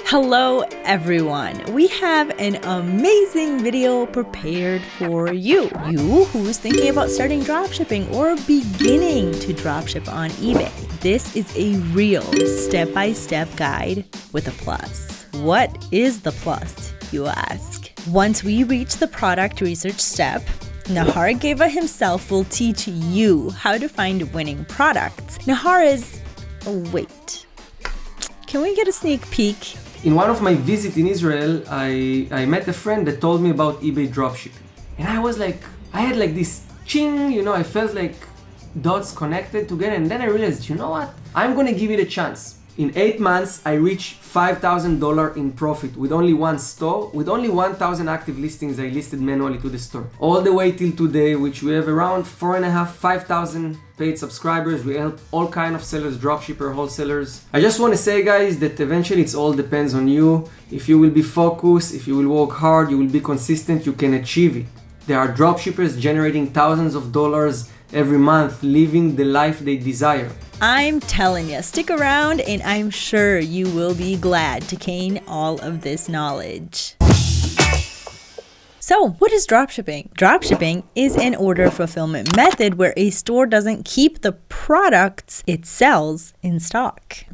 Hello everyone, we have an amazing video prepared for you. You who's thinking about starting dropshipping or beginning to dropship on eBay. This is a real step-by-step guide with a plus. What is the plus, you ask? Once we reach the product research step, Nahar himself will teach you how to find winning products. Nahar is... wait. Can we get a sneak peek? In one of my visits in Israel, I met a friend that told me about eBay dropshipping. And I was like, I had like this ching, I felt like dots connected together. And then I realized, you know what? I'm gonna give it a chance. In 8 months, I reached $5,000 in profit with only one store. With only 1,000 active listings, I listed manually to the store. All the way till today, which we have around 5,000 paid subscribers. We help all kind of sellers, dropshipper, wholesalers. I just want to say, guys, that eventually it all depends on you. If you will be focused, if you will work hard, you will be consistent, you can achieve it. There are dropshippers generating thousands of dollars every month, living the life they desire. I'm telling you, stick around and I'm sure you will be glad to gain all of this knowledge. So, what is dropshipping? Dropshipping is an order fulfillment method where a store doesn't keep the products it sells in stock.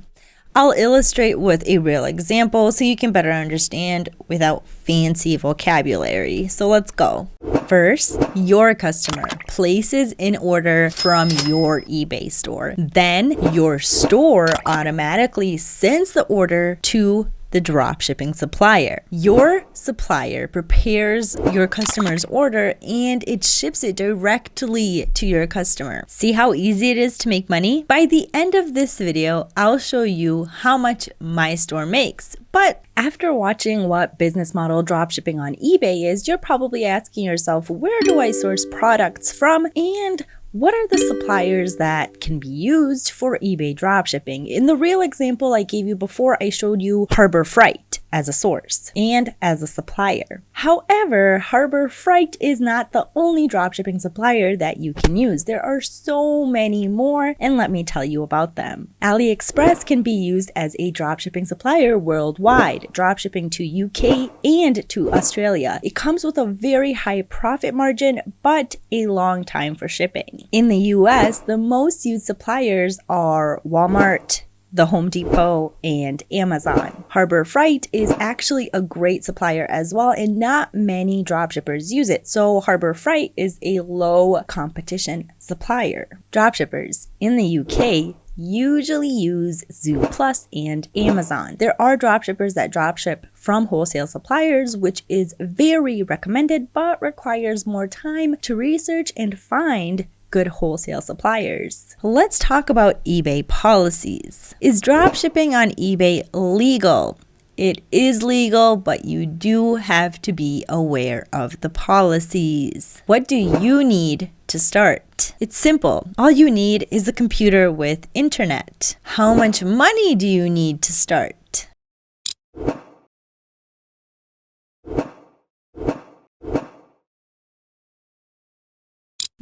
I'll illustrate with a real example so you can better understand without fancy vocabulary. So let's go. First, your customer places an order from your eBay store. Then your store automatically sends the order to the dropshipping supplier. Your supplier prepares your customer's order and it ships it directly to your customer. See how easy it is to make money? By the end of this video, I'll show you how much my store makes. But after watching what business model dropshipping on eBay is, you're probably asking yourself, where do I source products from? And what are the suppliers that can be used for eBay dropshipping? In the real example I gave you before, I showed you Harbor Freight as a source and as a supplier. However, Harbor Freight is not the only dropshipping supplier that you can use. There are so many more, and let me tell you about them. AliExpress can be used as a dropshipping supplier worldwide, dropshipping to UK and to Australia. It comes with a very high profit margin, but a long time for shipping. In the US, the most used suppliers are Walmart, the Home Depot, and Amazon. Harbor Freight is actually a great supplier as well, and not many dropshippers use it. So Harbor Freight is a low competition supplier. Dropshippers in the UK usually use Zooplus and Amazon. There are dropshippers that dropship from wholesale suppliers, which is very recommended, but requires more time to research and find good wholesale suppliers. Let's talk about eBay policies. Is dropshipping on eBay legal? It is legal, but you do have to be aware of the policies. What do you need to start? It's simple. All you need is a computer with internet. How much money do you need to start?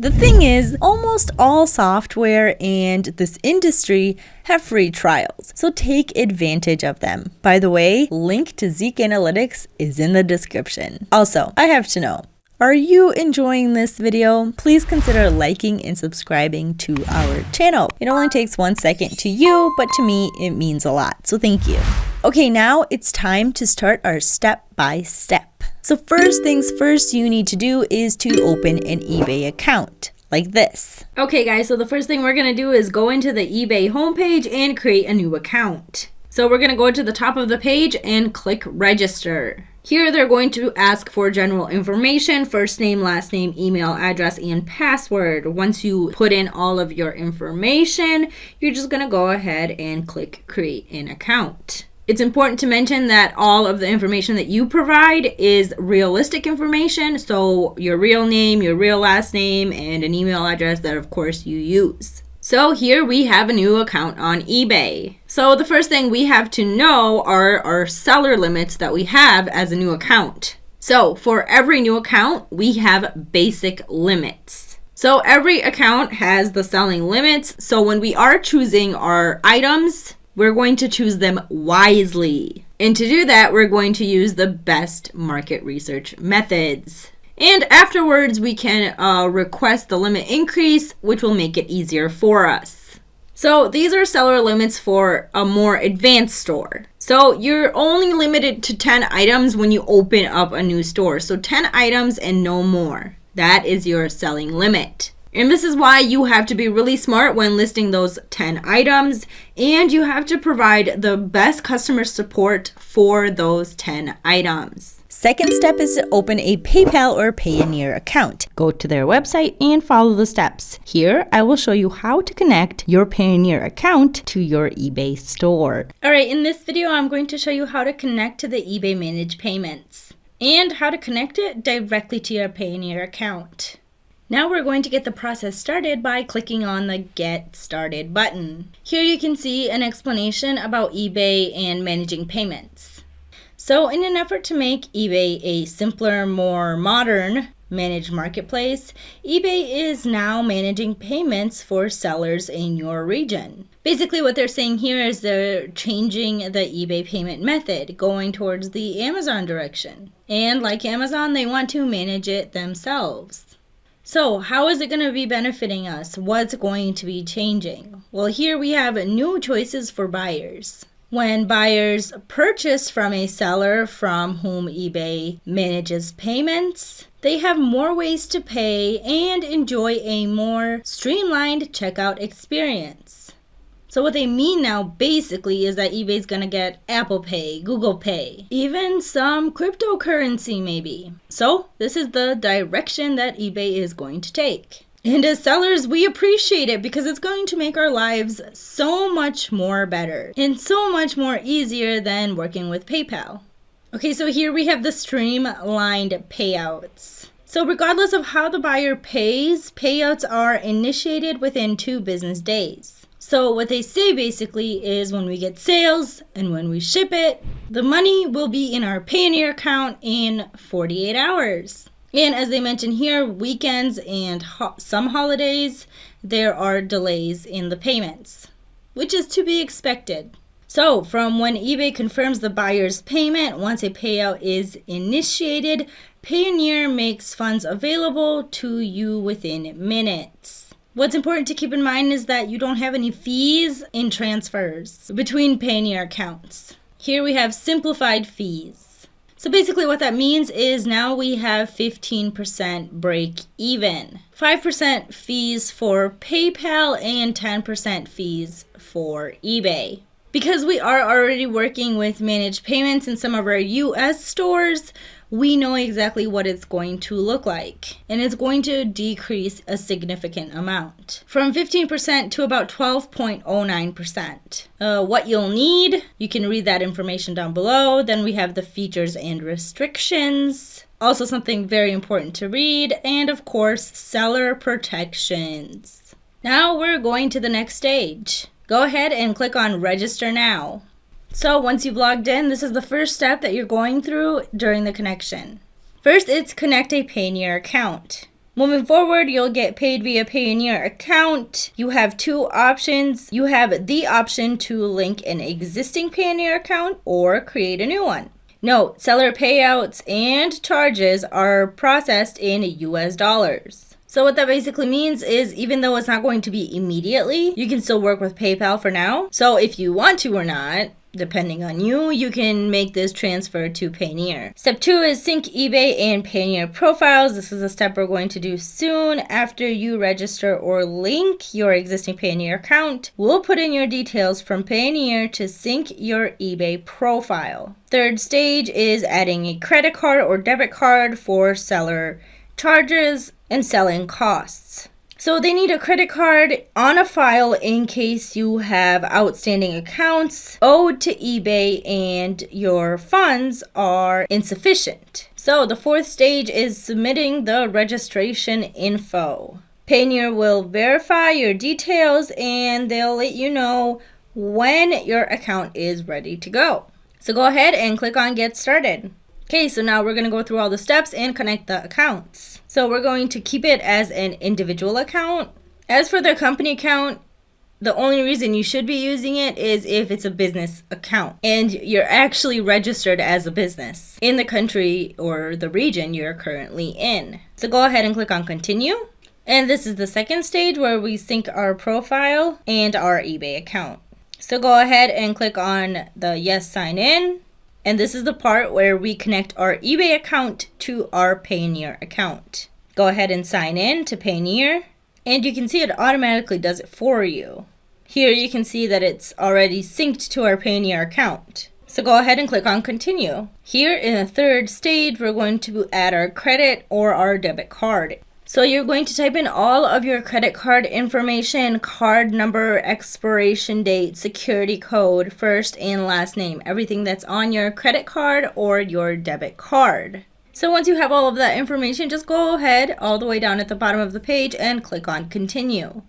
The thing is, almost all software and this industry have free trials, so take advantage of them. By the way, link to Zeek Analytics is in the description. Also, I have to know, are you enjoying this video? Please consider liking and subscribing to our channel. It only takes 1 second to you, but to me, it means a lot, so thank you. Okay, now it's time to start our step-by-step. So first things first you need to do is to open an eBay account like this. Okay guys, so the first thing we're gonna do is go into the eBay homepage and create a new account. So we're gonna go to the top of the page and click register. Here they're going to ask for general information, first name, last name, email address, and password. Once you put in all of your information, you're just gonna go ahead and click create an account. It's important to mention that all of the information that you provide is realistic information. So your real name, your real last name, and an email address that of course you use. So here we have a new account on eBay. So the first thing we have to know are our seller limits that we have as a new account. So for every new account, we have basic limits. So every account has the selling limits. So when we are choosing our items, we're going to choose them wisely. And to do that, we're going to use the best market research methods. And afterwards, we can request the limit increase, which will make it easier for us. So these are seller limits for a more advanced store. So you're only limited to 10 items when you open up a new store. So 10 items and no more. That is your selling limit. And this is why you have to be really smart when listing those 10 items, and you have to provide the best customer support for those 10 items. Second step is to open a PayPal or Payoneer account. Go to their website and follow the steps. Here, I will show you how to connect your Payoneer account to your eBay store. All right, in this video, I'm going to show you how to connect to the eBay Managed Payments and how to connect it directly to your Payoneer account. Now we're going to get the process started by clicking on the Get Started button. Here you can see an explanation about eBay and managing payments. So in an effort to make eBay a simpler, more modern managed marketplace, eBay is now managing payments for sellers in your region. Basically what they're saying here is they're changing the eBay payment method, going towards the Amazon direction. And like Amazon, they want to manage it themselves. So how is it going to be benefiting us? What's going to be changing? Well, here we have new choices for buyers. When buyers purchase from a seller from whom eBay manages payments, they have more ways to pay and enjoy a more streamlined checkout experience. So what they mean now basically is that eBay's going to get Apple Pay, Google Pay, even some cryptocurrency maybe. So this is the direction that eBay is going to take. And as sellers, we appreciate it because it's going to make our lives so much more better and so much more easier than working with PayPal. Okay, so here we have the streamlined payouts. So regardless of how the buyer pays, payouts are initiated within 2 business days. So what they say basically is when we get sales and when we ship it, the money will be in our Payoneer account in 48 hours. And as they mention here, weekends and some holidays, there are delays in the payments, which is to be expected. So from when eBay confirms the buyer's payment, once a payout is initiated, Payoneer makes funds available to you within minutes. What's important to keep in mind is that you don't have any fees in transfers between Payoneer accounts. Here we have simplified fees. So basically what that means is now we have 15% break even, 5% fees for PayPal and 10% fees for eBay. Because we are already working with managed payments in some of our US stores, we know exactly what it's going to look like. And it's going to decrease a significant amount. From 15% to about 12.09%. What you'll need, you can read that information down below. Then we have the features and restrictions. Also something very important to read. And of course, seller protections. Now we're going to the next stage. Go ahead and click on Register Now. So once you've logged in, this is the first step that you're going through during the connection. First, it's connect a Payoneer account. Moving forward, you'll get paid via Payoneer account. You have 2 options. You have the option to link an existing Payoneer account or create a new one. Note, seller payouts and charges are processed in US dollars. So what that basically means is even though it's not going to be immediately, you can still work with PayPal for now. So if you want to or not, depending on you, you can make this transfer to Payoneer. Step 2 is sync eBay and Payoneer profiles. This is a step we're going to do soon after you register or link your existing Payoneer account. We'll put in your details from Payoneer to sync your eBay profile. Third stage is adding a credit card or debit card for seller charges and selling costs. So they need a credit card on a file in case you have outstanding accounts owed to eBay and your funds are insufficient. So the 4th stage is submitting the registration info. Payoneer will verify your details and they'll let you know when your account is ready to go. So go ahead and click on Get Started. Okay, so now we're going to go through all the steps and connect the accounts. So we're going to keep it as an individual account. As for the company account, The only reason you should be using it is if it's a business account and you're actually registered as a business in the country or the region you're currently in. So go ahead and click on continue. And this is the second stage where we sync our profile and our eBay account. So go ahead and click on the yes, sign in. And this is the part where we connect our eBay account to our Payoneer account. Go ahead and sign in to Payoneer. And you can see it automatically does it for you. Here you can see that it's already synced to our Payoneer account. So go ahead and click on continue. Here in the third stage, we're going to add our credit or our debit card. So you're going to type in all of your credit card information, card number, expiration date, security code, first and last name, everything that's on your credit card or your debit card. So once you have all of that information, just go ahead all the way down at the bottom of the page and click on continue.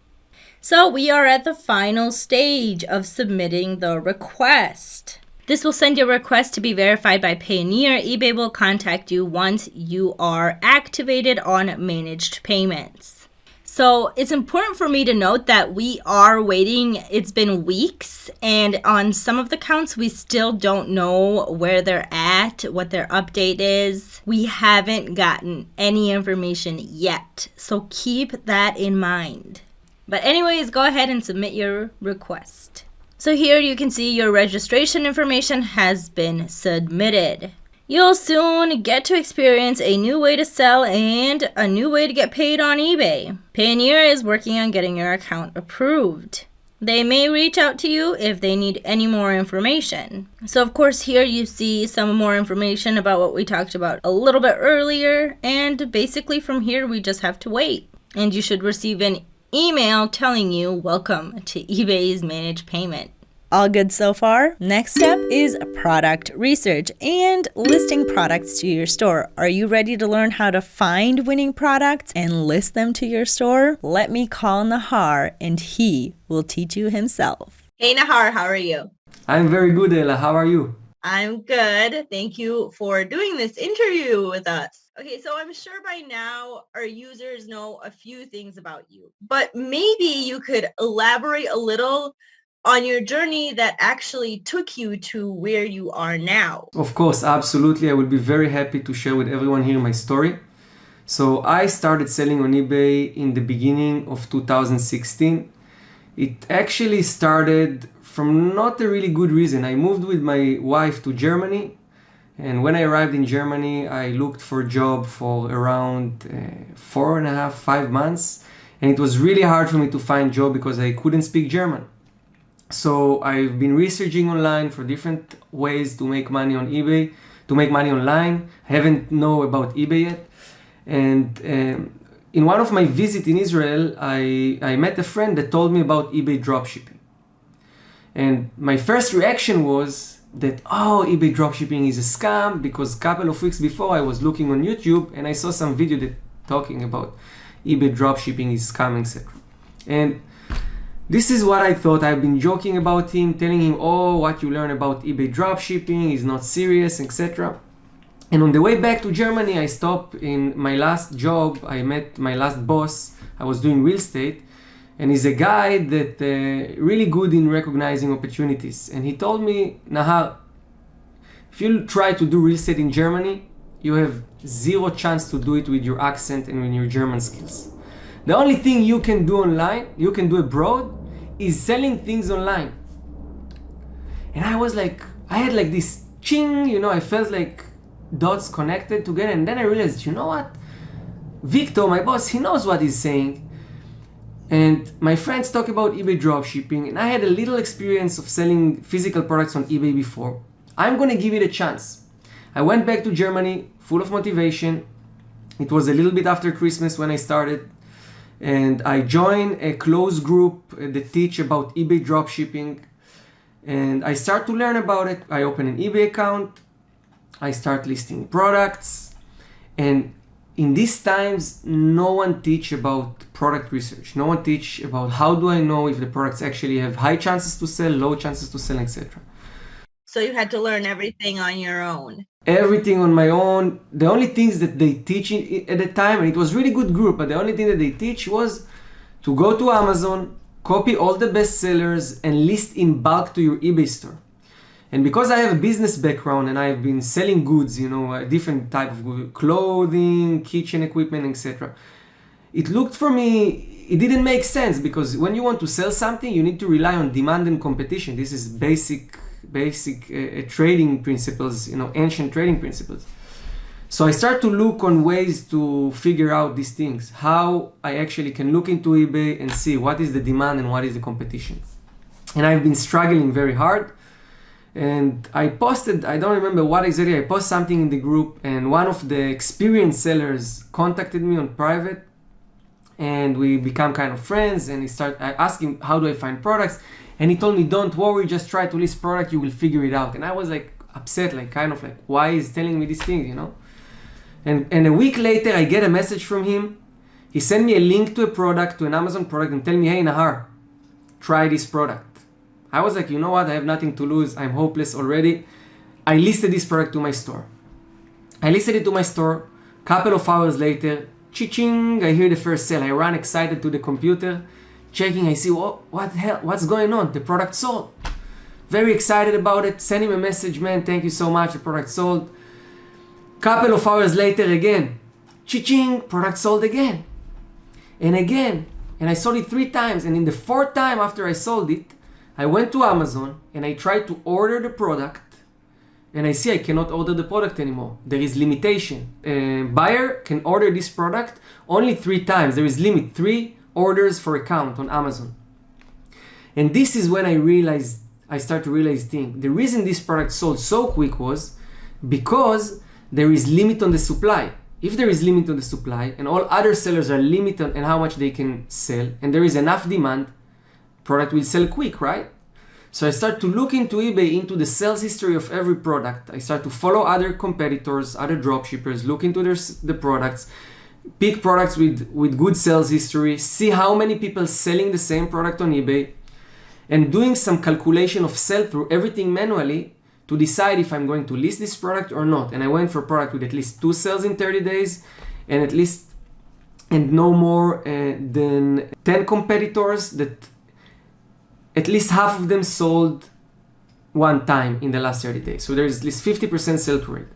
So we are at the final stage of submitting the request. This will send your request to be verified by Payoneer. eBay will contact you once you are activated on managed payments. So it's important for me to note that we are waiting. It's been weeks, and on some of the accounts, we still don't know where they're at, what their update is. We haven't gotten any information yet, so keep that in mind. But anyways, go ahead and submit your request. So here you can see your registration information has been submitted. You'll soon get to experience a new way to sell and a new way to get paid on eBay. Payoneer is working on getting your account approved. They may reach out to you if they need any more information. So of course here you see some more information about what we talked about a little bit earlier, and basically from here we just have to wait. And you should receive an email telling you welcome to eBay's managed payment. All good so far? Next step is product research and listing products to your store. Are you ready to learn how to find winning products and list them to your store? Let me call Nahar and he will teach you himself. Hey Nahar, how are you? I'm very good, Ella. How are you? I'm good. Thank you for doing this interview with us. Okay, so I'm sure by now our users know a few things about you, but maybe you could elaborate a little on your journey that actually took you to where you are now. Of course, absolutely. I will be very happy to share with everyone here my story. So I started selling on eBay in the beginning of 2016. It actually started from not a really good reason. I moved with my wife to Germany, and when I arrived in Germany, I looked for a job for around 4.5, 5 months, and it was really hard for me to find a job because I couldn't speak German. So I've been researching online for different ways to make money on eBay, to make money online. I haven't know about eBay yet. And in one of my visits in Israel, I met a friend that told me about eBay dropshipping. And my first reaction was that, oh, eBay dropshipping is a scam, because a couple of weeks before I was looking on YouTube and I saw some video that talking about eBay dropshipping is scam, etc. And this is what I thought. I've been joking about him, telling him, oh, what you learn about eBay dropshipping is not serious, etc. And on the way back to Germany, I stopped in my last job. I met my last boss. I was doing real estate, and he's a guy that really good in recognizing opportunities. And he told me, Nahar, if you try to do real estate in Germany, you have zero chance to do it with your accent and with your German skills. The only thing you can do online, you can do abroad, is selling things online. And I was like, I had like this ching, I felt like dots connected together. And then I realized, you know what? Victor, my boss, he knows what he's saying. And my friends talk about eBay dropshipping, and I had a little experience of selling physical products on eBay before. I'm gonna give it a chance. I went back to Germany full of motivation. It was a little bit after Christmas when I started. And I joined a closed group that teach about eBay dropshipping. And I start to learn about it. I open an eBay account. I start listing products. And in these times, no one teach about product research. No one teach about how do I know if the products actually have high chances to sell, low chances to sell, etc. So you had to learn everything on your own. Everything on my own. The only things that they teach at the time, and it was really good group, but the only thing that they teach was to go to Amazon, copy all the best sellers and list in bulk to your eBay store. And because I have a business background and I've been selling goods, different type of goods, clothing, kitchen equipment, etc., it looked for me, it didn't make sense, because when you want to sell something, you need to rely on demand and competition. This is basic trading principles, ancient trading principles. So I start to look on ways to figure out these things, how I actually can look into eBay and see what is the demand and what is the competition. And I've been struggling very hard. And I posted, I don't remember what exactly, I posted something in the group, and one of the experienced sellers contacted me on private, and we become kind of friends, and I asked him, how do I find products? And he told me, don't worry, just try to list product, you will figure it out. And I was like upset, why is he telling me these things, And a week later, I get a message from him. He sent me a link to a product, to an Amazon product, and tell me, hey, Nahar, try this product. I was like, you know what? I have nothing to lose. I'm hopeless already. I listed this product to my store. I listed it to my store. Couple of hours later, cha-ching, I hear the first sale. I run excited to the computer, checking. I see, what the hell? What's going on? The product sold. Very excited about it. Send him a message, man. Thank you so much. The product sold. Couple of hours later again, cha-ching, product sold again. And again. And I sold it 3 times. And in the 4th time after I sold it, I went to Amazon and I tried to order the product, and I see I cannot order the product anymore. There is limitation. A buyer can order this product only 3 times. There is limit, 3 orders for account on Amazon. And this is when I start to realize thing. The reason this product sold so quick was because there is limit on the supply. If there is limit on the supply and all other sellers are limited on how much they can sell, and there is enough demand, product will sell quick, right? So I start to look into eBay, into the sales history of every product. I start to follow other competitors, other dropshippers, look into the products, pick products with good sales history, see how many people selling the same product on eBay, and doing some calculation of sell-through, everything manually, to decide if I'm going to list this product or not. And I went for a product with at least 2 sales in 30 days, and no more than 10 competitors that at least half of them sold 1 time in the last 30 days. So there is at least 50% sell-through rate.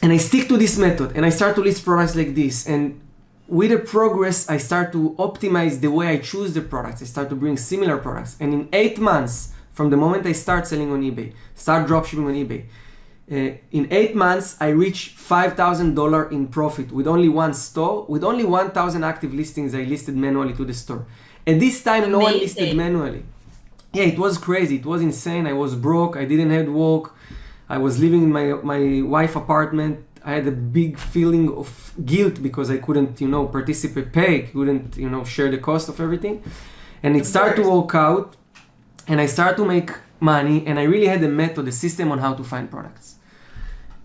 And I stick to this method and I start to list products like this. And with the progress, I start to optimize the way I choose the products. I start to bring similar products. And in 8 months, from the moment I start selling on eBay, start dropshipping on eBay, in 8 months, I reached $5,000 in profit with only 1 store. With only 1,000 active listings, I listed manually to the store. And this time, no one listed manually. Yeah, it was crazy. It was insane. I was broke. I didn't have work. I was living in my wife's apartment. I had a big feeling of guilt because I couldn't, couldn't, share the cost of everything. And it started to work out, and I started to make money, and I really had a method, a system on how to find products.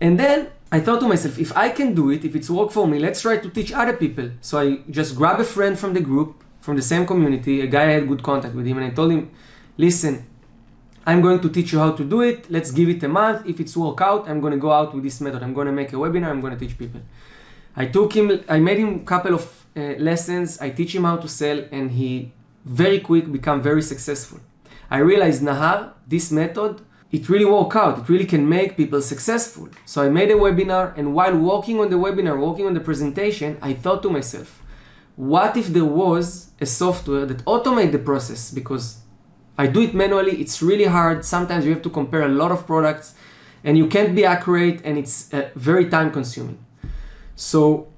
And then I thought to myself, if I can do it, if it's work for me, let's try to teach other people. So I just grabbed a friend from the group, from the same community, a guy I had good contact with him, and I told him, listen, I'm going to teach you how to do it. Let's give it a month. If it's work out, I'm going to go out with this method. I'm going to make a webinar. I'm going to teach people. I made him a couple of lessons. I teach him how to sell, and he very quick become very successful. I realized, Nahar, this method, it really work out. It really can make people successful. So I made a webinar, and while working on the webinar, working on the presentation, I thought to myself, what if there was a software that automate the process? Because I do it manually, it's really hard. Sometimes you have to compare a lot of products and you can't be accurate, and it's very time consuming. So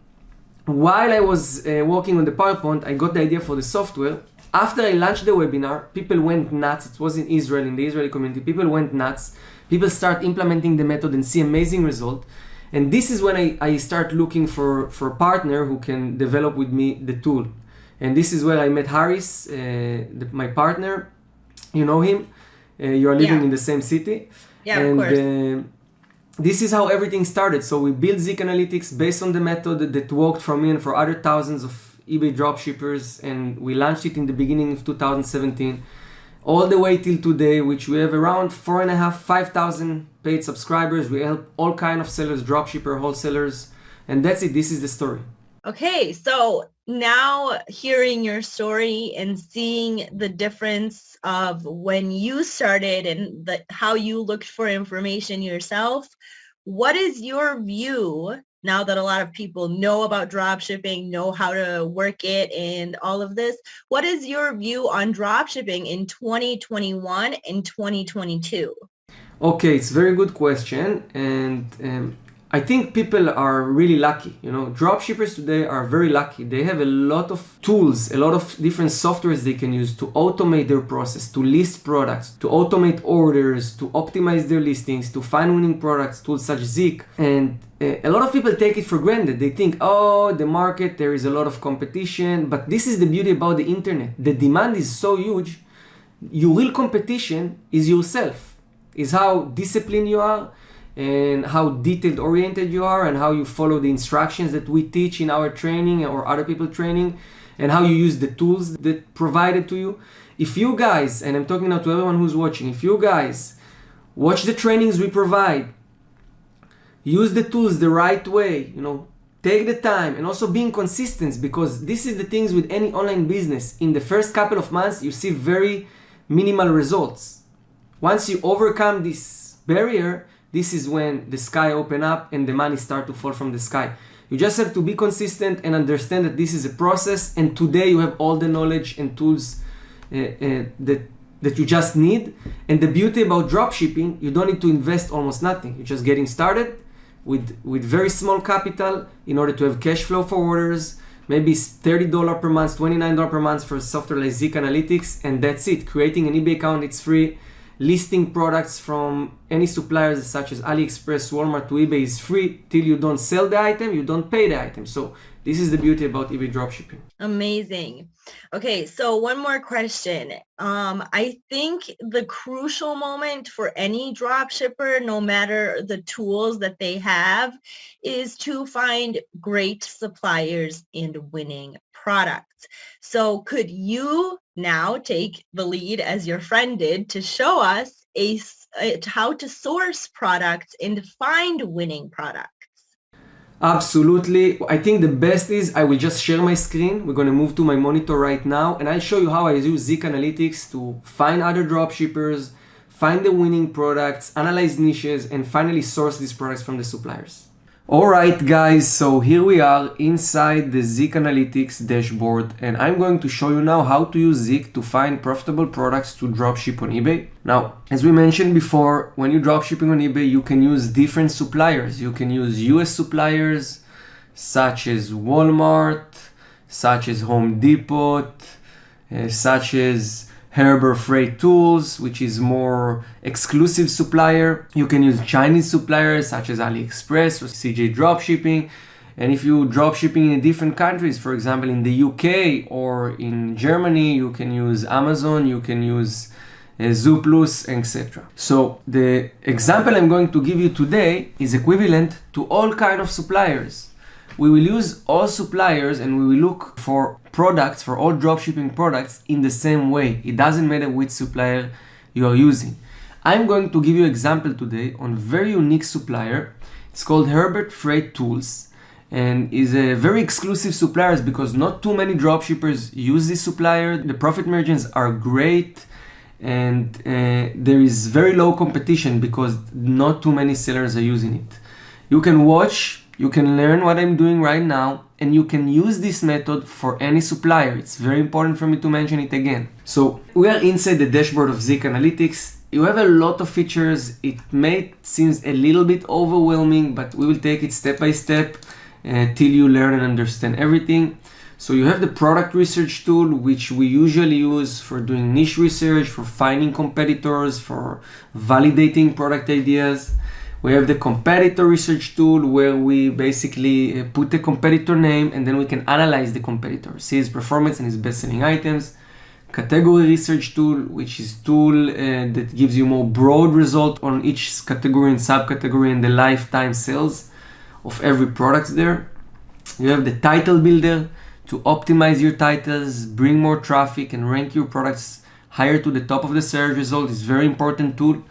while I was working on the PowerPoint, I got the idea for the software. After I launched the webinar, people went nuts. It was in Israel, in the Israeli community. People went nuts. People start implementing the method and see amazing result. And this is when I start looking for a partner who can develop with me the tool. And this is where I met Haris, my partner. You know him. You are living in the same city. Yeah, and, of course. This is how everything started. So we built Zik Analytics based on the method that worked for me and for other thousands of eBay dropshippers. And we launched it in the beginning of 2017. All the way till today, which we have around 5,000 paid subscribers. We help all kind of sellers, dropshipper, wholesalers, and that's it. This is the story. Okay, so Now hearing your story and seeing the difference of when you started and how you looked for information yourself, what is your view now that a lot of people know about drop shipping, know how to work it and all of this? What is your view on drop shipping in 2021 and 2022? Okay, it's a very good question, and I think people are really lucky. You know, dropshippers today are very lucky. They have a lot of tools, a lot of different softwares they can use to automate their process, to list products, to automate orders, to optimize their listings, to find winning products, tools such as Zik. And a lot of people take it for granted. They think, oh, the market, there is a lot of competition. But this is the beauty about the internet. The demand is so huge. Your real competition is yourself, is how disciplined you are, and how detailed oriented you are, and how you follow the instructions that we teach in our training or other people training, and how you use the tools that provided to you. If you guys, and I'm talking now to everyone who's watching, if you guys watch the trainings we provide, use the tools the right way, you know, take the time, and also being consistent, because this is the things with any online business. In the first couple of months, you see very minimal results. Once you overcome this barrier, this is when the sky open up and the money start to fall from the sky. You just have to be consistent and understand that this is a process, and today you have all the knowledge and tools that you just need. And the beauty about dropshipping, you don't need to invest almost nothing. You're just getting started with very small capital in order to have cash flow for orders. Maybe it's $30 per month, $29 per month for software like Zik Analytics, and that's it. Creating an eBay account, it's free. Listing products from any suppliers such as AliExpress, Walmart to eBay is free till you don't sell the item, you don't pay the item. So this is the beauty about eBay dropshipping. Amazing. Okay, so one more question. I think the crucial moment for any dropshipper, no matter the tools that they have, is to find great suppliers and winning products. So could you now take the lead, as your friend did, to show us how to source products and find winning products? Absolutely. I think the best is I will just share my screen. We're going to move to my monitor right now, and I'll show you how I use Zik Analytics to find other dropshippers, find the winning products, analyze niches, and finally source these products from the suppliers. Alright guys, so here we are inside the Zik Analytics dashboard, and I'm going to show you now how to use Zik to find profitable products to dropship on eBay. Now, as we mentioned before, when you're dropshipping on eBay, you can use different suppliers. You can use US suppliers, such as Walmart, such as Home Depot, such as Harbor Freight Tools, which is more exclusive supplier. You can use Chinese suppliers such as AliExpress or CJ Dropshipping. And if you dropshipping in different countries, for example in the UK or in Germany, you can use Amazon, you can use Zooplus, etc. So the example I'm going to give you today is equivalent to all kind of suppliers. We will use all suppliers and we will look for products, for all dropshipping products in the same way. It doesn't matter which supplier you are using. I'm going to give you an example today on very unique supplier. It's called Harbor Freight Tools and is a very exclusive supplier because not too many dropshippers use this supplier. The profit margins are great and there is very low competition because not too many sellers are using it. You can watch, you can learn what I'm doing right now, and you can use this method for any supplier. It's very important for me to mention it again. So we are inside the dashboard of Zik Analytics. You have a lot of features. It may seem a little bit overwhelming, but we will take it step by step till you learn and understand everything. So you have the product research tool, which we usually use for doing niche research, for finding competitors, for validating product ideas. We have the competitor research tool where we basically put the competitor name and then we can analyze the competitor, see his performance and his best-selling items. Category research tool, which is tool that gives you more broad result on each category and subcategory and the lifetime sales of every product there. You have the title builder to optimize your titles, bring more traffic and rank your products higher to the top of the search result. It's a very important tool.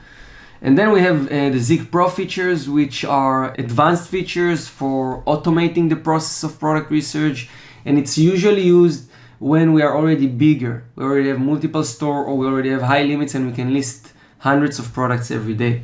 And then we have the Zik Pro features, which are advanced features for automating the process of product research and it's usually used when we are already bigger. We already have multiple store, or we already have high limits and we can list hundreds of products every day.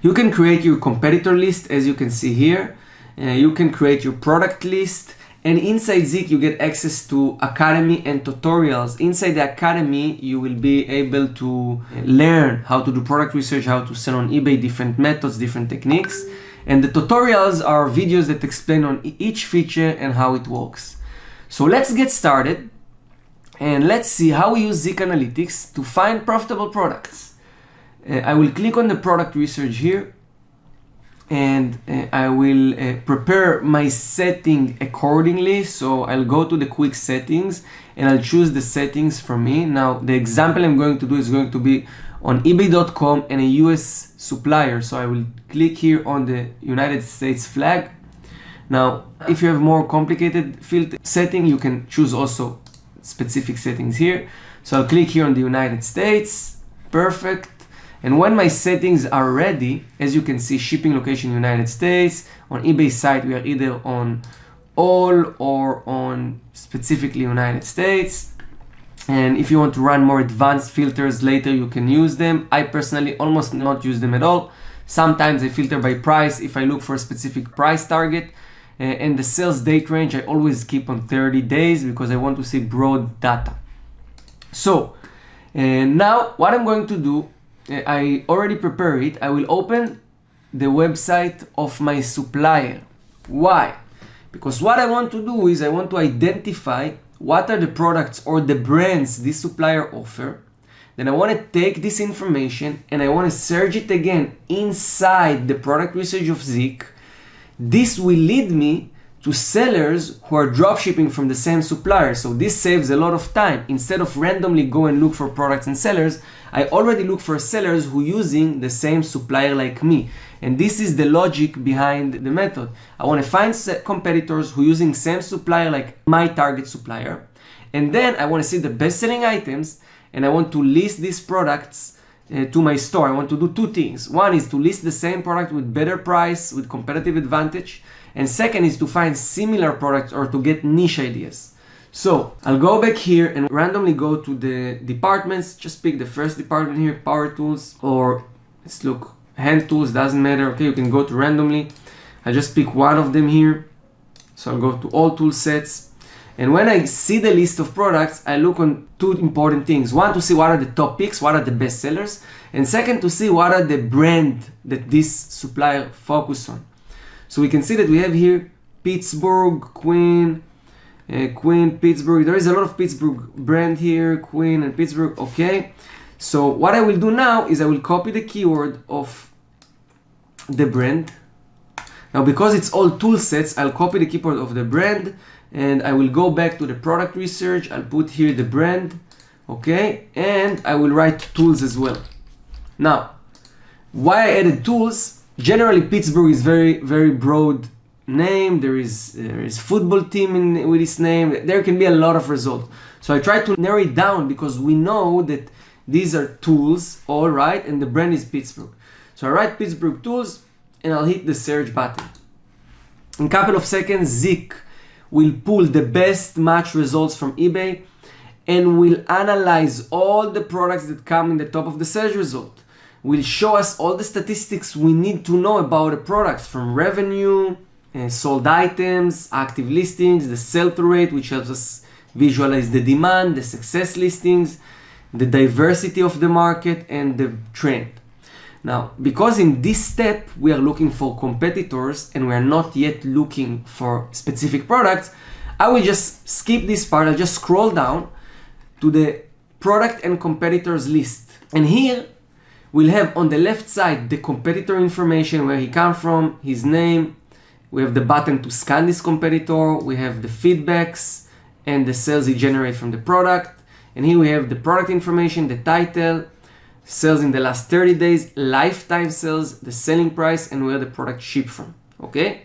You can create your competitor list, as you can see here. You can create your product list, and inside Zik you get access to Academy and tutorials. Inside the Academy you will be able to learn how to do product research, how to sell on eBay, different methods, different techniques. And the tutorials are videos that explain on each feature and how it works. So let's get started and let's see how we use Zik Analytics to find profitable products. I will click on the product research here, and I will prepare my setting accordingly. So I'll go to the quick settings and I'll choose the settings for me. Now the example I'm going to do is going to be on ebay.com and a US supplier. So I will click here on the United States flag. Now if you have more complicated field setting, you can choose also specific settings here. So I'll click here on the United States. Perfect. And when my settings are ready, as you can see, shipping location United States. On eBay site, we are either on all or on specifically United States. And if you want to run more advanced filters later, you can use them. I personally almost not use them at all. Sometimes I filter by price if I look for a specific price target. And the sales date range, I always keep on 30 days because I want to see broad data. So now what I'm going to do, I already prepared it. I will open the website of my supplier. Why? Because what I want to do is I want to identify what are the products or the brands this supplier offer. Then I want to take this information and I want to search it again inside the product research of Zik. This will lead me to sellers who are dropshipping from the same supplier. So this saves a lot of time. Instead of randomly go and look for products and sellers, I already look for sellers who using the same supplier like me. And this is the logic behind the method. I want to find competitors who using same supplier like my target supplier. And then I want to see the best-selling items and I want to list these products to my store. I want to do two things. One is to list the same product with better price, with competitive advantage. And second is to find similar products or to get niche ideas. So I'll go back here and randomly go to the departments. Just pick the first department here, power tools, or let's look, hand tools, doesn't matter. Okay, you can go to randomly. I just pick one of them here. So I'll go to all tool sets. And when I see the list of products, I look on two important things. One, to see what are the top picks, what are the best sellers. And second, to see what are the brand that this supplier focus on. So we can see that we have here Pittsburgh, Queen, Pittsburgh. There is a lot of Pittsburgh brand here, Queen and Pittsburgh. Okay. So what I will do now is I will copy the keyword of the brand. Now because it's all tool sets, I'll copy the keyword of the brand and I will go back to the product research. I'll put here the brand. Okay. And I will write tools as well. Now, why I added tools? Generally, Pittsburgh is very broad name. There is football team with this name. There can be a lot of results. So I try to narrow it down because we know that these are tools, all right, and the brand is Pittsburgh. So I write Pittsburgh tools and I'll hit the search button. In a couple of seconds, Zik will pull the best match results from eBay and will analyze all the products that come in the top of the search result. Will show us all the statistics we need to know about a product, from revenue, sold items, active listings, the sell-through rate, which helps us visualize the demand, the success listings, the diversity of the market, and the trend. Now, because in this step we are looking for competitors and we are not yet looking for specific products, I will just skip this part. I'll just scroll down to the product and competitors list. And here we'll have on the left side the competitor information, where he come from, his name. We have the button to scan this competitor. We have the feedbacks and the sales he generates from the product. And here we have the product information, the title, sales in the last 30 days, lifetime sales, the selling price, and where the product shipped from. Okay?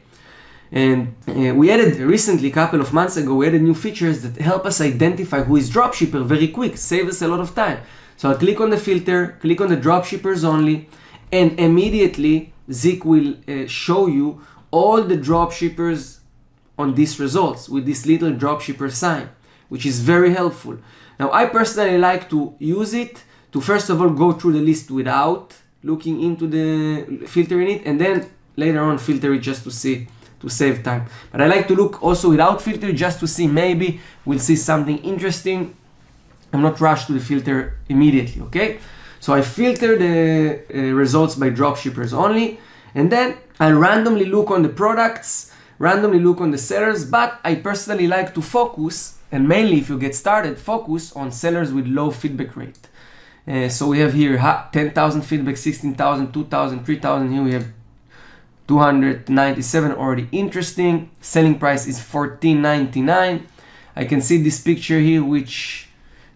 And we added recently, a couple of months ago, we added new features that help us identify who is dropshipper very quick, save us a lot of time. So I'll click on the filter, click on the dropshippers only, and immediately Zik will show you all the dropshippers on these results with this little dropshipper sign, which is very helpful. Now, I personally like to use it to first of all go through the list without looking into the filtering it, and then later on filter it just to see, to save time. But I like to look also without filter just to see, maybe we'll see something interesting. I'm not rushed to the filter immediately, okay? So I filter the results by dropshippers only, and then I'll randomly look on the products, randomly look on the sellers, but I personally like to focus, and mainly if you get started, focus on sellers with low feedback rate. So we have here 10,000 feedback, 16,000, 2,000, 3,000. Here we have 297 already interesting. Selling price is $14.99. I can see this picture here, which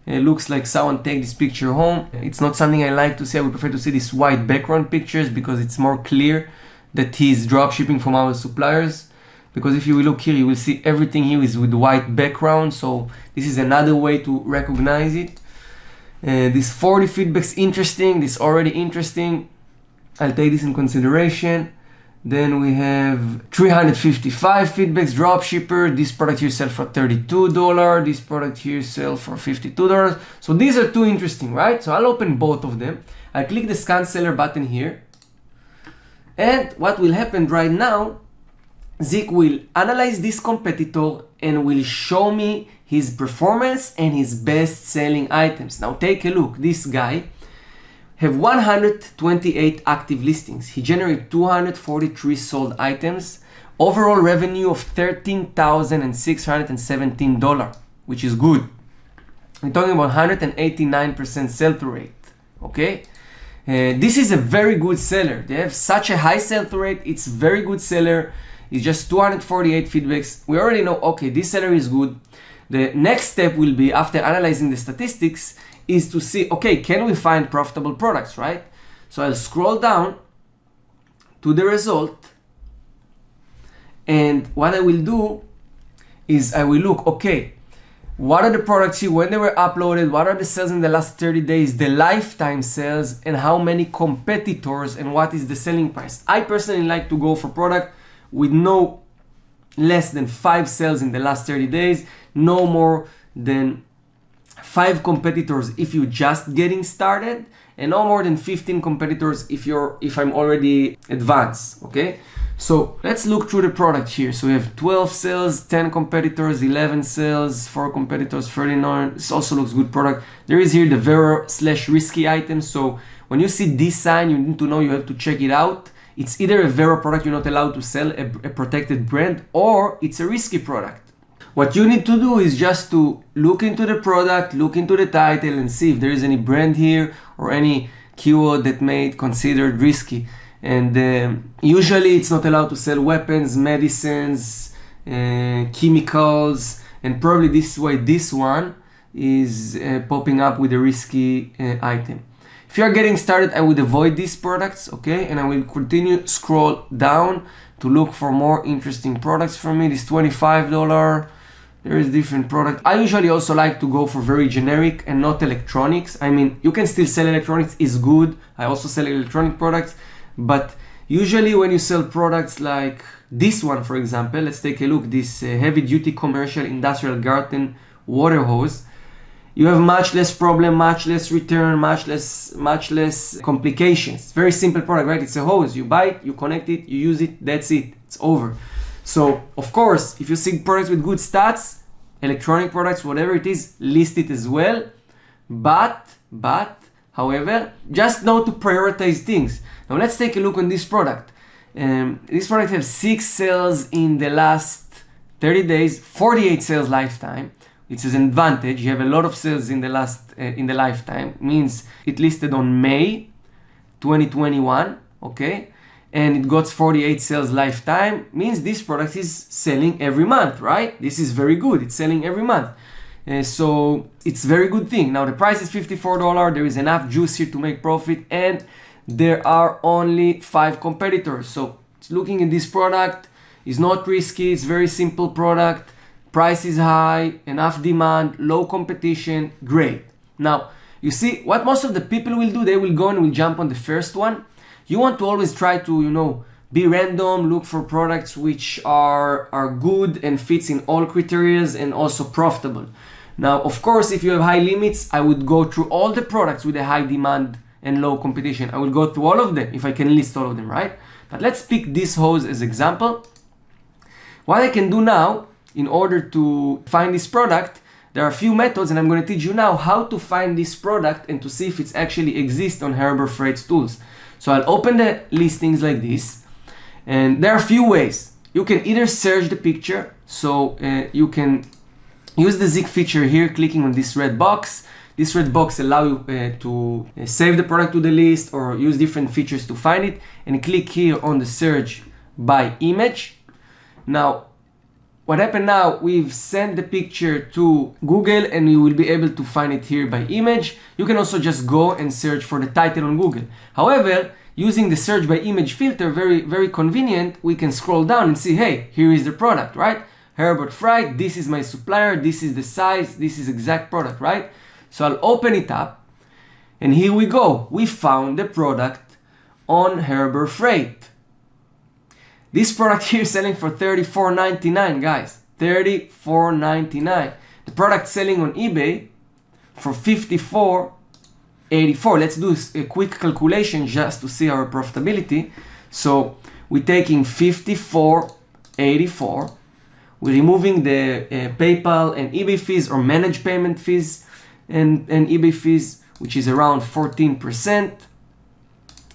looks like someone take this picture home. It's not something I like to see. I would prefer to see these white background pictures because it's more clear that he's drop shipping from our suppliers. Because if you will look here, you will see everything here is with white background. So this is another way to recognize it. This 40 feedbacks interesting. This already interesting. I'll take this in consideration. Then we have 355 feedbacks, dropshipper. This product here sells for $32. This product here sells for $52. So these are two interesting, right? So I'll open both of them. I'll click the scan seller button here. And what will happen right now, Zik will analyze this competitor and will show me his performance and his best selling items. Now take a look. This guy have 128 active listings. He generated 243 sold items. Overall revenue of $13,617, which is good. We're talking about 189% sell-through rate, okay? This is a very good seller. They have such a high sell-through rate. It's very good seller. It's just 248 feedbacks. We already know, okay, this seller is good. The next step will be, after analyzing the statistics, is to see, okay, can we find profitable products, right? So I'll scroll down to the result, and what I will do is I will look, okay, what are the products here, when they were uploaded, what are the sales in the last 30 days, the lifetime sales, and how many competitors, and what is the selling price. I personally like to go for product with no less than 5 sales in the last 30 days, no more than 5 competitors if you're just getting started, and no more than 15 competitors if I'm already advanced, okay? So let's look through the product here. So we have 12 sales, 10 competitors, 11 sales, 4 competitors, 39. This also looks good product. There is here the Vero/risky items. So when you see this sign, you need to know, you have to check it out. It's either a Vero product you're not allowed to sell, a protected brand, or it's a risky product. What you need to do is just to look into the product, look into the title, and see if there is any brand here or any keyword that may be considered risky. And usually it's not allowed to sell weapons, medicines, chemicals, and probably this is why this one is popping up with a risky item. If you are getting started, I would avoid these products, okay? And I will continue scroll down to look for more interesting products for me. This $25, there is different product. I usually also like to go for very generic and not electronics. I mean, you can still sell electronics, is good. I also sell electronic products, but usually when you sell products like this one, for example, let's take a look, this heavy duty commercial industrial garden water hose, you have much less problem, much less return, much less complications. Very simple product, right? It's a hose. You buy it, you connect it, you use it, that's it. It's over. So, of course, if you see products with good stats, electronic products, whatever it is, list it as well. But, however, just know to prioritize things. Now, let's take a look on this product. This product has 6 sales in the last 30 days, 48 sales lifetime. It's an advantage. You have a lot of sales in the lifetime. Means it listed on May 2021, okay? And it got 48 sales lifetime. Means this product is selling every month, right? This is very good. It's selling every month. So it's very good thing. Now the price is $54. There is enough juice here to make profit, and there are only 5 competitors. So looking at this product is not risky. It's very simple product. Price is high, enough demand, low competition, great. Now, you see what most of the people will do, they will go and will jump on the first one. You want to always try to, Be random, look for products which are good and fits in all criteria and also profitable. Now, of course, if you have high limits, I would go through all the products with a high demand and low competition. I will go through all of them if I can list all of them, right? But let's pick this hose as example. What I can do now in order to find this product, there are a few methods, and I'm going to teach you now how to find this product and to see if it actually exists on Harbor Freight tools. So I'll open the listings like this, and there are a few ways. You can either search the picture, so you can use the Zik feature here, clicking on this red box. This red box allows you to save the product to the list or use different features to find it, and click here on the search by image. Now, what happened now, we've sent the picture to Google and you will be able to find it here by image. You can also just go and search for the title on Google. However, using the search by image filter, very convenient, we can scroll down and see, hey, here is the product, right? Herbert Freight, this is my supplier, this is the size, this is exact product, right? So I'll open it up, and here we go. We found the product on Harbor Freight. This product here is selling for $34.99, guys. $34.99. The product selling on eBay for $54.84. Let's do a quick calculation just to see our profitability. So we're taking $54.84. We're removing the PayPal and eBay fees or managed payment fees and eBay fees, which is around 14%.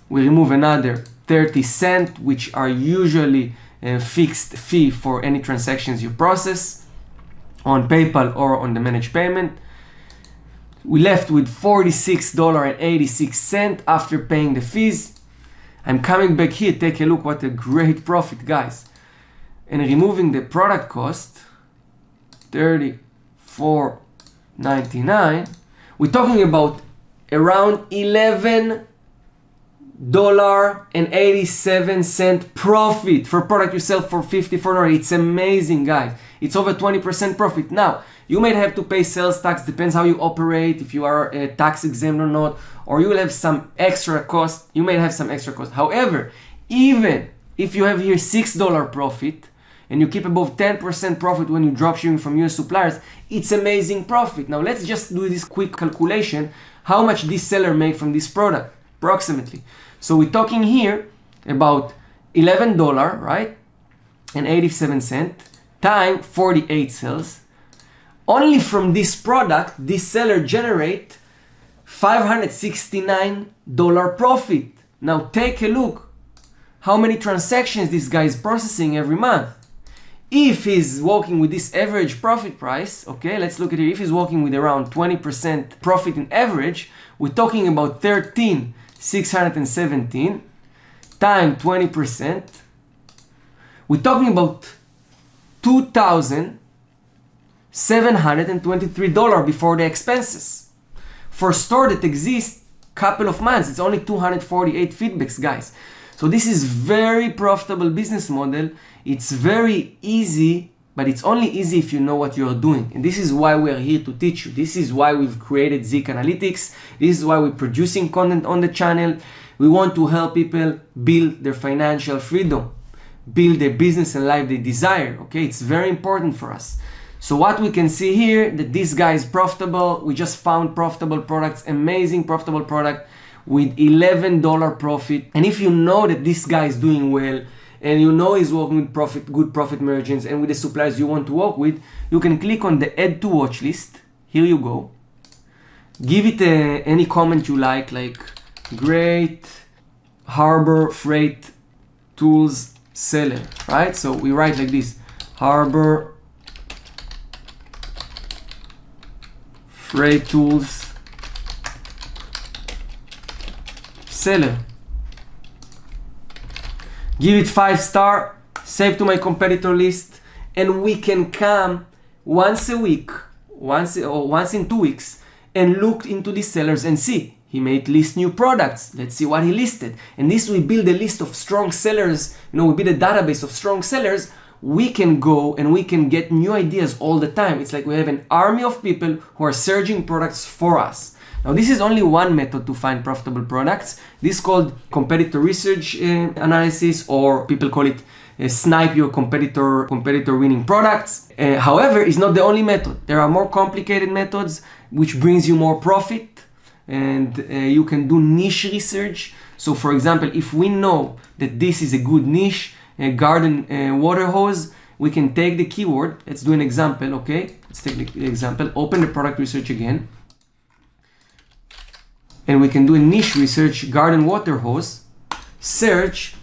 We remove another 30 cents, which are usually a fixed fee for any transactions you process on PayPal or on the managed payment. We left with $46.86 after paying the fees. I'm coming back here, take a look, what a great profit, guys. And removing the product cost, $34.99, we're talking about around $11.87 profit for product you sell for $54. It's amazing, guys. It's over 20% profit. Now, you might have to pay sales tax, depends how you operate, if you are tax exempt or not, or you will have some extra cost. You may have some extra cost. However, even if you have here $6 profit, and you keep above 10% profit when you drop shipping from US suppliers, it's amazing profit. Now let's just do this quick calculation, how much this seller made from this product, approximately. So we're talking here about $11, right? And 87 cents times 48 sales. Only from this product, this seller generate $569 profit. Now take a look how many transactions this guy is processing every month. If he's working with this average profit price, okay, let's look at it. If he's working with around 20% profit in average, we're talking about 13,617 times 20%. We're talking about $2,723 before the expenses. For a store that exists couple of months, it's only 248 feedbacks, guys. So this is very profitable business model. It's very easy, but it's only easy if you know what you're doing. And this is why we're here to teach you. This is why we've created Zik Analytics. This is why we're producing content on the channel. We want to help people build their financial freedom, build their business and life they desire. Okay, it's very important for us. So what we can see here, that this guy is profitable. We just found profitable products, amazing profitable product with $11 profit. And if you know that this guy is doing well, and you know he's working with good profit margins and with the suppliers you want to work with, you can click on the add to watch list. Here you go. Give it any comment you like great Harbor Freight Tools seller, right? So we write like this, Harbor Freight Tools seller. Give it 5-star, save to my competitor list, and we can come once a week, once in 2 weeks, and look into the sellers and see. He might list new products. Let's see what he listed. And this will build a list of strong sellers. We build a database of strong sellers. We can go and we can get new ideas all the time. It's like we have an army of people who are searching products for us. Now, this is only one method to find profitable products. This is called competitor research analysis, or people call it snipe your competitor winning products. However, it's not the only method. There are more complicated methods which brings you more profit, and you can do niche research. So for example, if we know that this is a good niche, a garden water hose, we can take the keyword. Let's do an example, okay? Let's take the example, open the product research again. And we can do a niche research, garden water hose, search,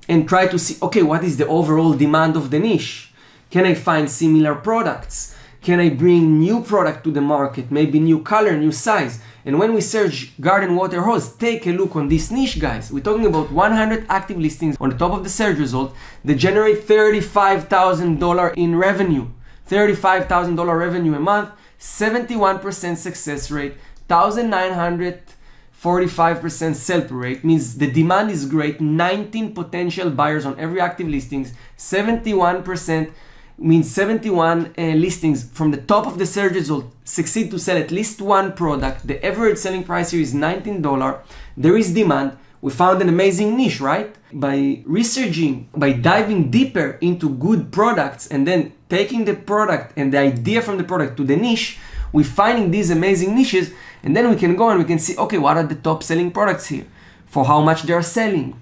and try to see, okay, what is the overall demand of the niche? Can I find similar products? Can I bring new product to the market? Maybe new color, new size. And when we search garden water hose, take a look on this niche, guys. We're talking about 100 active listings on the top of the search result that generate $35,000 in revenue. $35,000 revenue a month, 71% success rate, 1,945% sell-through rate, means the demand is great, 19 potential buyers on every active listings, 71% means 71 listings from the top of the search result succeed to sell at least one product. The average selling price here is $19. There is demand. We found an amazing niche, right? By researching, by diving deeper into good products and then taking the product and the idea from the product to the niche, we're finding these amazing niches, and then we can go and we can see, okay, what are the top selling products here? For how much they are selling?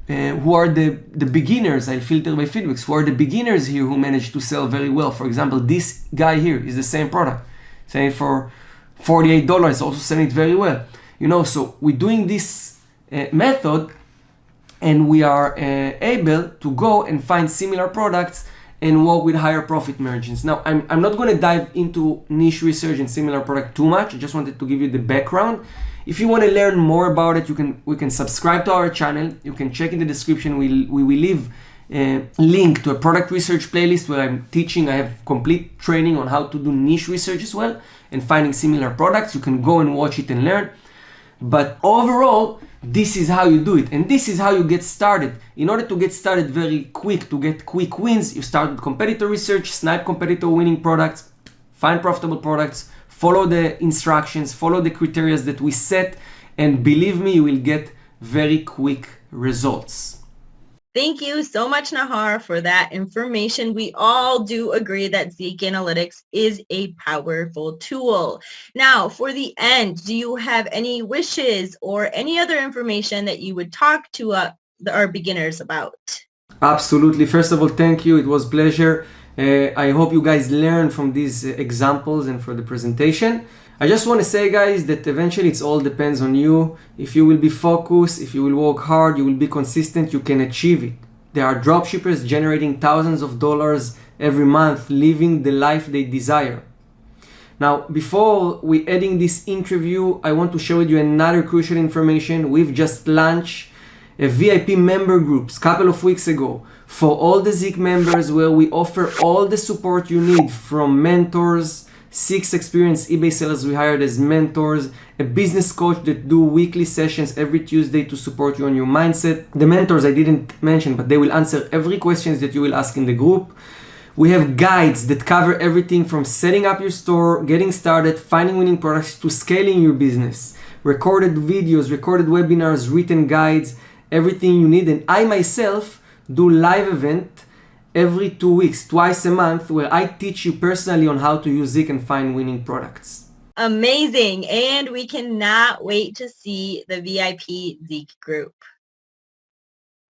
Who are the beginners? I filter by feedbacks. Who are the beginners here who manage to sell very well? For example, this guy here is the same product, selling for $48, also selling it very well. So we're doing this method, and we are able to go and find similar products and work with higher profit margins. Now, I'm not going to dive into niche research and similar product too much. I just wanted to give you the background. If you want to learn more about it, we can subscribe to our channel. You can check in the description. We will leave a link to a product research playlist where I'm teaching. I have complete training on how to do niche research as well and finding similar products. You can go and watch it and learn. But overall, this is how you do it, and this is how you get started. In order to get started very quick, to get quick wins, you start with competitor research, snipe competitor winning products, find profitable products, follow the instructions, follow the criteria that we set, and believe me, you will get very quick results. Thank you so much, Nahar, for that information. We all do agree that Zeek Analytics is a powerful tool. Now, for the end, do you have any wishes or any other information that you would talk to our beginners about? Absolutely. First of all, thank you. It was a pleasure. I hope you guys learned from these examples and for the presentation. I just want to say, guys, that eventually it all depends on you. If you will be focused, if you will work hard, you will be consistent, you can achieve it. There are dropshippers generating thousands of dollars every month, living the life they desire. Now, before we ending this interview, I want to share with you another crucial information. We've just launched a VIP member groups a couple of weeks ago for all the Zeek members, where we offer all the support you need, from mentors, 6 experienced eBay sellers we hired as mentors, a business coach that do weekly sessions every Tuesday to support you on your mindset. The mentors I didn't mention, but they will answer every question that you will ask in the group. We have guides that cover everything from setting up your store, getting started, finding winning products, to scaling your business. Recorded videos, recorded webinars, written guides, everything you need. And I myself do live event every 2 weeks, twice a month, where I teach you personally on how to use Zeek and find winning products. Amazing. And we cannot wait to see the VIP Zeek group.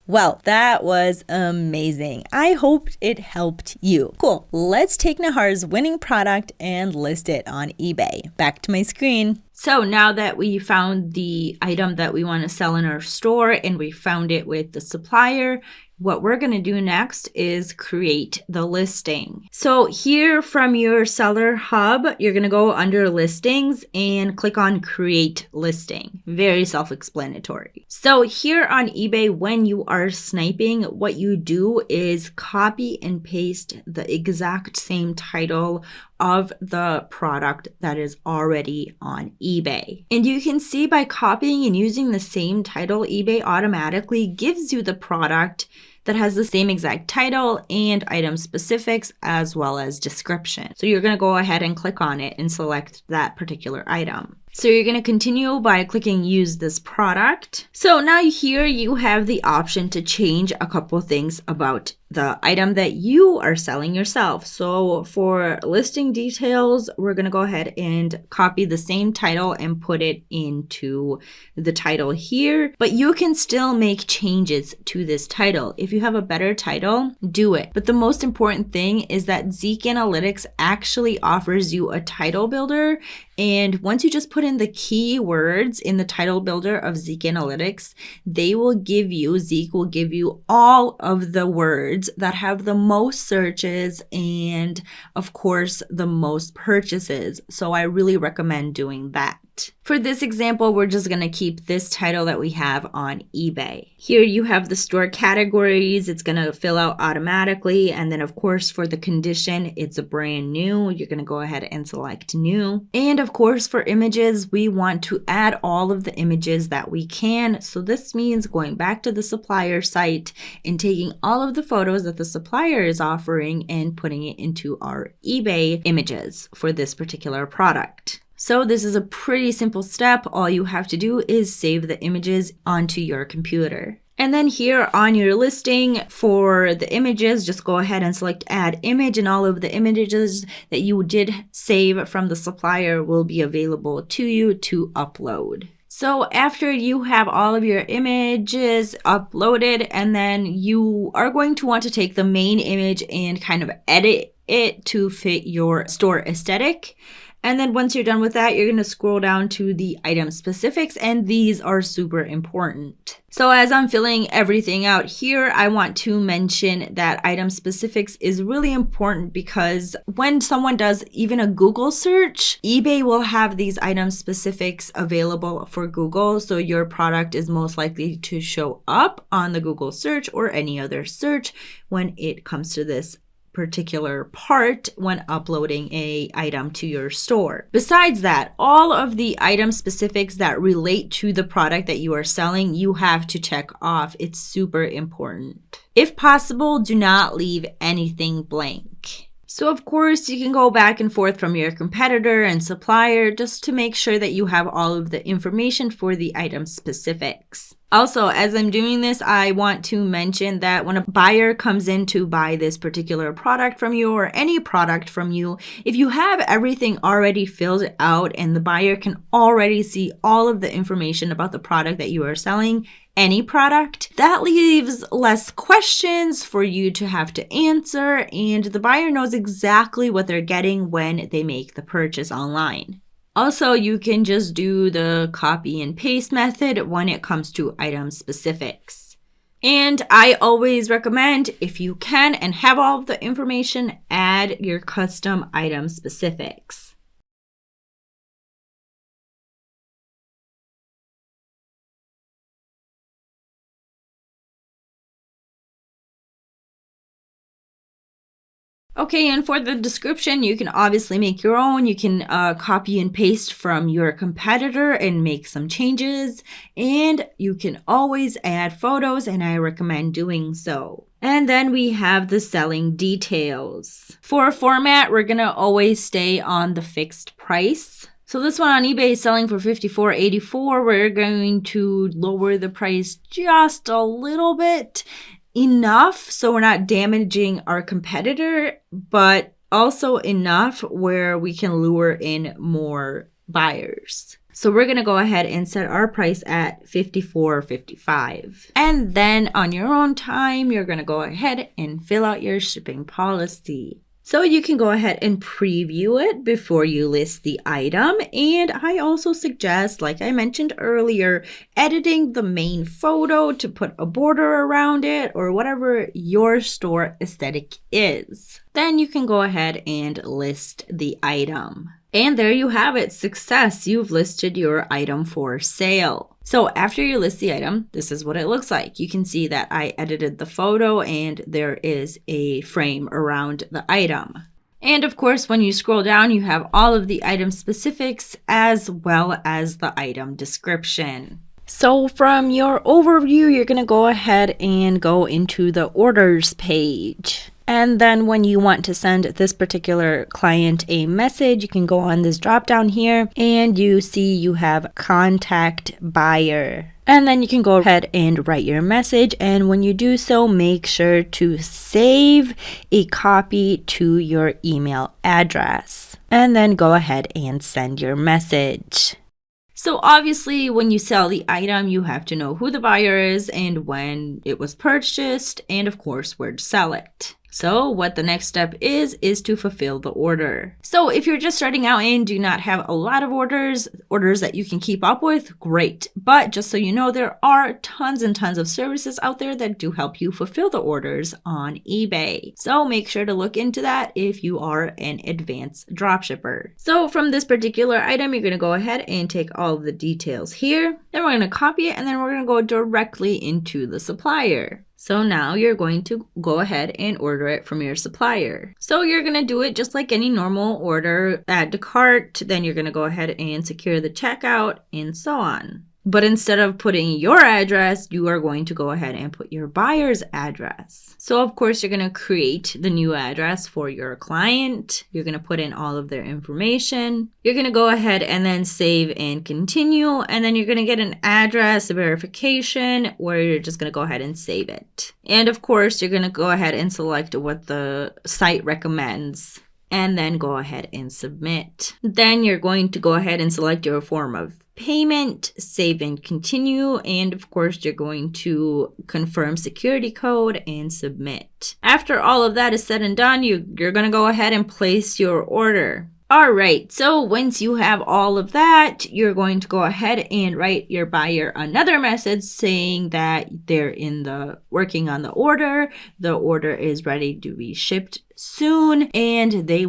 Well, that was amazing. I hope it helped you. Cool. Let's take Nahar's winning product and list it on eBay. Back to my screen. So now that we found the item that we want to sell in our store and we found it with the supplier, what we're going to do next is create the listing. So here from your seller hub, you're going to go under listings and click on create listing. Very self-explanatory. So here on eBay, when you are sniping, what you do is copy and paste the exact same title of the product that is already on eBay. And you can see by copying and using the same title, eBay automatically gives you the product that has the same exact title and item specifics as well as description. So you're going to go ahead and click on it and select that particular item. So you're going to continue by clicking use this product. So now here you have the option to change a couple things about the item that you are selling yourself. So for listing details, we're going to go ahead and copy the same title and put it into the title here, but you can still make changes to this title. If you have a better title, do it. But the most important thing is that Zeek Analytics actually offers you a title builder. And once you just put in the keywords in the title builder of Zeek Analytics, Zeek will give you all of the words that have the most searches and, of course, the most purchases. So I really recommend doing that. For this example, we're just going to keep this title that we have on eBay. Here you have the store categories. It's going to fill out automatically. And then, of course, for the condition, it's a brand new. You're going to go ahead and select new. And of course, for images, we want to add all of the images that we can. So this means going back to the supplier site and taking all of the photos that the supplier is offering and putting it into our eBay images for this particular product. So this is a pretty simple step. All you have to do is save the images onto your computer. And then here on your listing for the images, just go ahead and select add image, and all of the images that you did save from the supplier will be available to you to upload. So after you have all of your images uploaded, and then you are going to want to take the main image and kind of edit it to fit your store aesthetic. And then once you're done with that, you're going to scroll down to the item specifics, and these are super important. So as I'm filling everything out here, I want to mention that item specifics is really important because when someone does even a Google search, eBay will have these item specifics available for Google. So your product is most likely to show up on the Google search or any other search when it comes to this particular part when uploading a item to your store. Besides that, all of the item specifics that relate to the product that you are selling, you have to check off. It's super important. If possible, do not leave anything blank. So of course, you can go back and forth from your competitor and supplier just to make sure that you have all of the information for the item specifics. Also, as I'm doing this, I want to mention that when a buyer comes in to buy this particular product from you or any product from you, if you have everything already filled out and the buyer can already see all of the information about the product that you are selling, any product, that leaves less questions for you to have to answer, and the buyer knows exactly what they're getting when they make the purchase online. Also, you can just do the copy and paste method when it comes to item specifics. And I always recommend, if you can and have all of the information, add your custom item specifics. Okay, and for the description, you can obviously make your own. You can copy and paste from your competitor and make some changes. And you can always add photos, and I recommend doing so. And then we have the selling details. For a format, we're going to always stay on the fixed price. So this one on eBay is selling for $54.84. We're going to lower the price just a little bit. Enough so we're not damaging our competitor, but also enough where we can lure in more buyers. So we're going to go ahead and set our price at $54.55. And then on your own time, you're going to go ahead and fill out your shipping policy. So you can go ahead and preview it before you list the item. And I also suggest, like I mentioned earlier, editing the main photo to put a border around it or whatever your store aesthetic is. Then you can go ahead and list the item. And there you have it, success. You've listed your item for sale. So after you list the item, this is what it looks like. You can see that I edited the photo and there is a frame around the item. And of course, when you scroll down, you have all of the item specifics as well as the item description. So from your overview, you're going to go ahead and go into the orders page. And then when you want to send this particular client a message, you can go on this drop down here and you see you have contact buyer. And then you can go ahead and write your message. And when you do so, make sure to save a copy to your email address. And then go ahead and send your message. So obviously, when you sell the item, you have to know who the buyer is and when it was purchased, and of course, where to sell it. So what the next step is to fulfill the order. So if you're just starting out and do not have a lot of orders that you can keep up with, great. But just so you know, there are tons and tons of services out there that do help you fulfill the orders on eBay. So make sure to look into that if you are an advanced dropshipper. So from this particular item, you're going to go ahead and take all of the details here. Then we're going to copy it and then we're going to go directly into the supplier. So now you're going to go ahead and order it from your supplier. So you're going to do it just like any normal order, add to cart, then you're going to go ahead and secure the checkout and so on. But instead of putting your address, you are going to go ahead and put your buyer's address. So of course, you're going to create the new address for your client. You're going to put in all of their information. You're going to go ahead and then save and continue. And then you're going to get an address verification where you're just going to go ahead and save it. And of course, you're going to go ahead and select what the site recommends. And then go ahead and submit. Then you're going to go ahead and select your form of payment, save and continue, and of course you're going to confirm security code and submit. After all of that is said and done, you're going to go ahead and place your order. All right, so once you have all of that, you're going to go ahead and write your buyer another message saying that they're working on the order is ready to be shipped soon, and we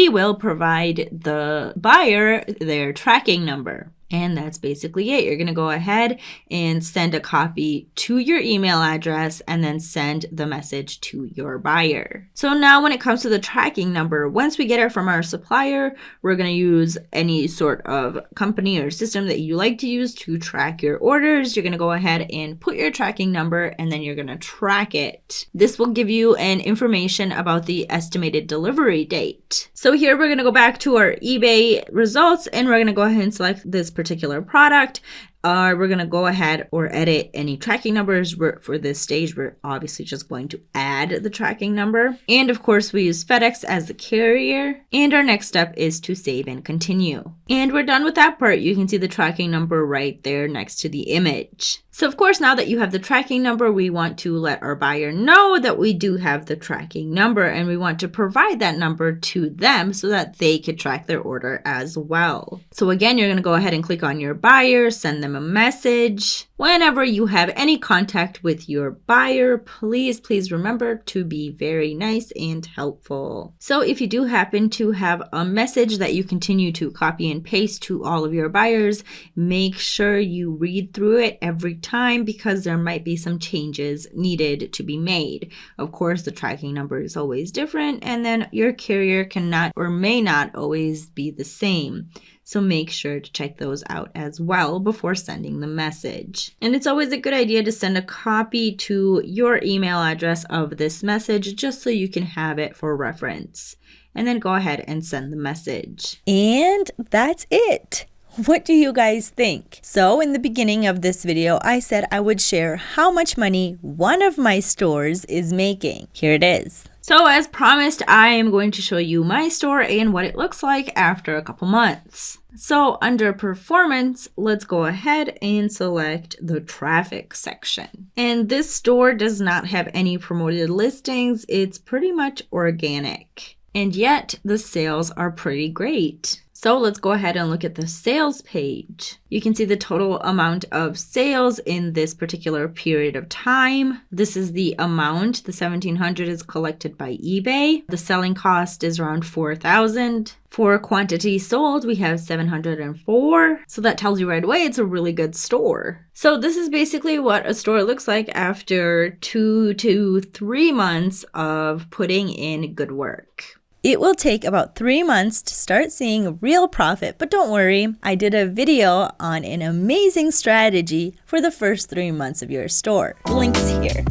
will provide the buyer their tracking number. And that's basically it. You're going to go ahead and send a copy to your email address and then send the message to your buyer. So now when it comes to the tracking number, once we get it from our supplier, we're going to use any sort of company or system that you like to use to track your orders. You're going to go ahead and put your tracking number and then you're going to track it. This will give you an information about the estimated delivery date. So here we're going to go back to our eBay results and we're going to go ahead and select this particular product. We're going to go ahead or edit any tracking numbers. For this stage, we're obviously just going to add the tracking number. And of course, we use FedEx as the carrier. And our next step is to save and continue. And we're done with that part. You can see the tracking number right there next to the image. So of course, now that you have the tracking number, we want to let our buyer know that we do have the tracking number and we want to provide that number to them so that they could track their order as well. So again, you're going to go ahead and click on your buyer, send them a message. Whenever you have any contact with your buyer, please remember to be very nice and helpful. So if you do happen to have a message that you continue to copy and paste to all of your buyers, make sure you read through it every time because there might be some changes needed to be made. Of course, the tracking number is always different and then your carrier cannot or may not always be the same. So make sure to check those out as well before sending the message. And it's always a good idea to send a copy to your email address of this message just so you can have it for reference. And then go ahead and send the message. And that's it. What do you guys think? So in the beginning of this video, I said I would share how much money one of my stores is making. Here it is. So as promised, I am going to show you my store and what it looks like after a couple months. So under performance, let's go ahead and select the traffic section. And this store does not have any promoted listings. It's pretty much organic. And yet the sales are pretty great. So let's go ahead and look at the sales page. You can see the total amount of sales in this particular period of time. This is the amount. The $1,700 is collected by eBay. The selling cost is around $4,000. For quantity sold, we have 704. So that tells you right away it's a really good store. So this is basically what a store looks like after 2 to 3 months of putting in good work. It will take about 3 months to start seeing real profit, but don't worry, I did a video on an amazing strategy for the first 3 months of your store. Links here.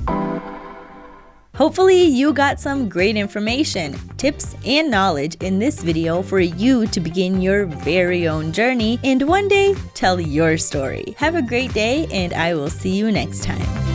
Hopefully you got some great information, tips, and knowledge in this video for you to begin your very own journey and one day tell your story. Have a great day, and I will see you next time.